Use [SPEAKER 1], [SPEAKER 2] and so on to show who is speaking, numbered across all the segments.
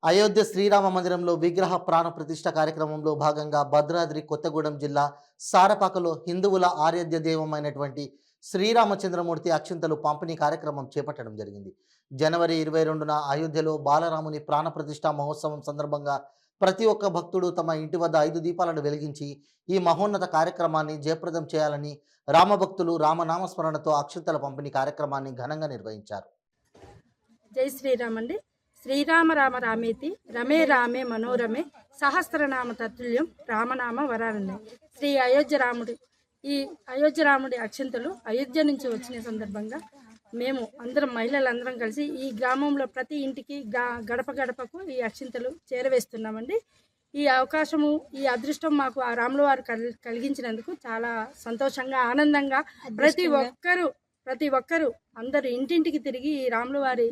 [SPEAKER 1] అయోధ్య శ్రీరామ మందిరంలో విగ్రహ ప్రాణ ప్రతిష్ఠ కార్యక్రమంలో భాగంగా భద్రాద్రి కొత్తగూడెం జిల్లా సారపాకలో హిందువుల ఆరాధ్య దైవమైనటువంటి శ్రీరామచంద్రమూర్తి అక్షింతలు పంపిణీ కార్యక్రమం చేపట్టడం జరిగింది. జనవరి 22న అయోధ్యలో బాలరాముని ప్రాణ ప్రతిష్ఠ మహోత్సవం సందర్భంగా ప్రతి ఒక్క భక్తుడు తమ ఇంటి వద్ద 5 దీపాలను వెలిగించి ఈ మహోన్నత కార్యక్రమాన్ని జయప్రదం చేయాలని రామభక్తులు రామనామస్మరణతో అక్షింతల పంపిణీ కార్యక్రమాన్ని ఘనంగా నిర్వహించారు.
[SPEAKER 2] జై శ్రీరామ్ అండి. శ్రీరామ రామ రామేతి రమే రామే మనోరమే సహస్రనామ తత్తుల్యం రామనామ వరానండి. శ్రీ అయోధ్య రాముడి ఈ అయోధ్య రాముడి అక్షింతలు అయోధ్య నుంచి వచ్చిన సందర్భంగా మేము అందరం మహిళలందరం కలిసి ఈ గ్రామంలో ప్రతి ఇంటికి గడప గడపకు ఈ అక్షింతలు చేరవేస్తున్నామండి. ఈ అవకాశము ఈ అదృష్టం మాకు ఆ రాముల వారు కలిగించినందుకు చాలా సంతోషంగా ఆనందంగా ప్రతి ఒక్కరూ అందరూ ఇంటింటికి తిరిగి ఈ రాముల వారి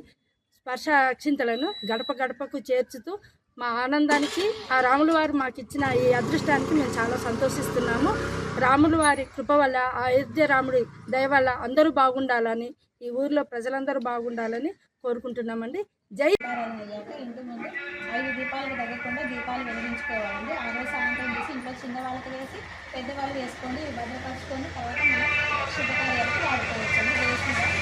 [SPEAKER 2] స్పర్శ అక్షింతలను గడప గడపకు చేర్చుతూ మా ఆనందానికి ఆ రాముల వారు మాకు ఇచ్చిన ఈ అదృష్టానికి మేము చాలా సంతోషిస్తున్నాము. రాముల వారి కృప వల్ల అయోధ్య రాముడి దయ వల్ల అందరూ బాగుండాలని, ఈ ఊర్లో ప్రజలందరూ బాగుండాలని కోరుకుంటున్నామండి. జై.
[SPEAKER 3] ఇంటి ముందు 5 దీపాలకు తగ్గకుండా దీపాలు వెలిగించుకోవాలండి. ఆ రోజు సాయంత్రం చేసి ఇంట్లో చిన్నవాళ్ళకి వేసి పెద్దవాళ్ళు వేసుకోండి, భద్రపరచుకొని తర్వాత మనం శుభకార్యాలకు వాడుకోవచ్చండి. వేసుకుంటాం.